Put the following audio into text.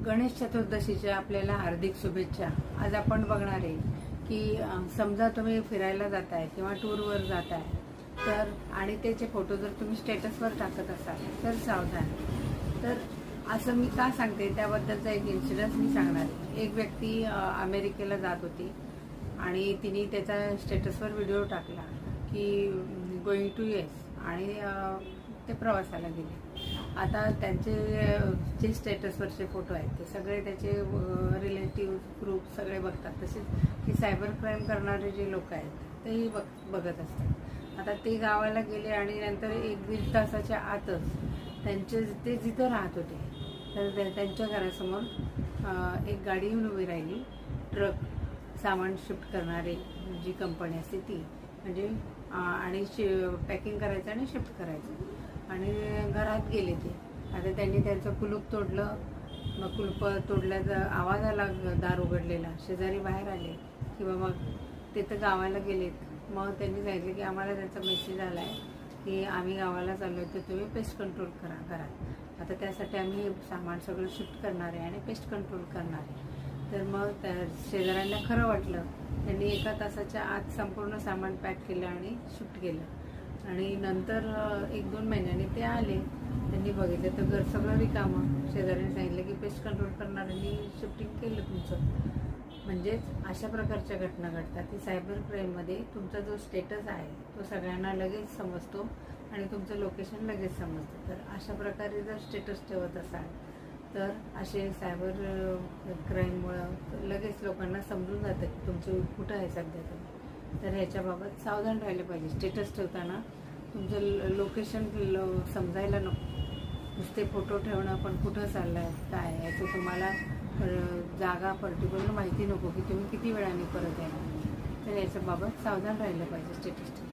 गणेश चतुर्दशीच्या आपल्याला हार्दिक शुभेच्छा। आज आपण बघणार आहे की समजा तुम्ही फिरायला जाताय किंवा टूरवर जाताय तर आणि त्याचे फोटो जर तुम्ही स्टेटसवर टाकत असाल तर सावधान। तर असं मी का सांगते त्याबद्दलचा एक इन्सिडेंट मी सांगणार आहे। एक व्यक्ती अमेरिकेला जात होती आणि तिने त्याचा स्टेटसवर व्हिडिओ टाकला की गोइंग टू US आणि ते प्रवासाला गेले। आता त्यांचे जे स्टेटसवरचे फोटो आहेत ते सगळे त्याचे रिलेटिव्ह ग्रुप सगळे बघतात, तसेच की सायबर क्राईम करणारे जे लोक आहेत तेही बघत असतात। आता ते गावाला गेले आणि नंतर 1-1.5 तासाच्या आतच ते जिथं राहत होते तर त्यांच्या घरासमोर एक गाडी येऊन उभी राहिली। ट्रक सामान शिफ्ट करणारी जी कंपनी असते ती, म्हणजे आणि पॅकिंग करायचं आणि शिफ्ट करायचं, आणि घरात गेले ते। आता त्यांनी त्यांचं कुलूप तोडलं, मग कुलूप तोडल्याचा आवाज आला, दार उघडलेला, शेजारी बाहेर आले किंवा मग तिथं गावाला गेलेत। मग त्यांनी सांगितलं की आम्हाला त्यांचा मेसेज आला आहे की आम्ही गावाला चाललो तर तुम्ही पेस्ट कंट्रोल करा घरात। आता त्यासाठी आम्ही हे सामान सगळं शिफ्ट करणार आहे आणि पेस्ट कंट्रोल करणार आहे। तर मग त्या शेजाऱ्यांना खरं वाटलं, त्यांनी 1 तासाच्या आत संपूर्ण सामान पॅक केलं आणि शिफ्ट केलं। आणि नंतर 1-2 महिन्यांनी ते आले, त्यांनी बघितलं तर घर सगळं रिकामं। शेजाऱ्यांनी सांगितलं की पेस्ट कंट्रोल करणाऱ्यांनी शिफ्टिंग केलं तुमचं। म्हणजेच अशा प्रकारच्या घटना घडतात की सायबर क्राईममध्ये तुमचा जो स्टेटस आहे तो सगळ्यांना लगेच समजतो आणि तुमचं लोकेशन लगेच समजतं। तर अशा प्रकारे जर स्टेटस ठेवत असाल तर असे सायबर क्राईममुळं लगेच लोकांना समजून जातं की तुमचं कुठं आहे सध्या तुम्ही। तर ह्याच्याबाबत सावधान राहिलं पाहिजे। स्टेटस ठेवताना तुमचं लोकेशन समजायला नको, नुसते फोटो ठेवणं पण कुठं चाललं आहे काय याचं तुम्हाला जागा पर्टिक्युलर माहिती नको की तुम्ही किती वेळाने परत येणार। तर याच्याबाबत सावधान राहिलं पाहिजे स्टेटस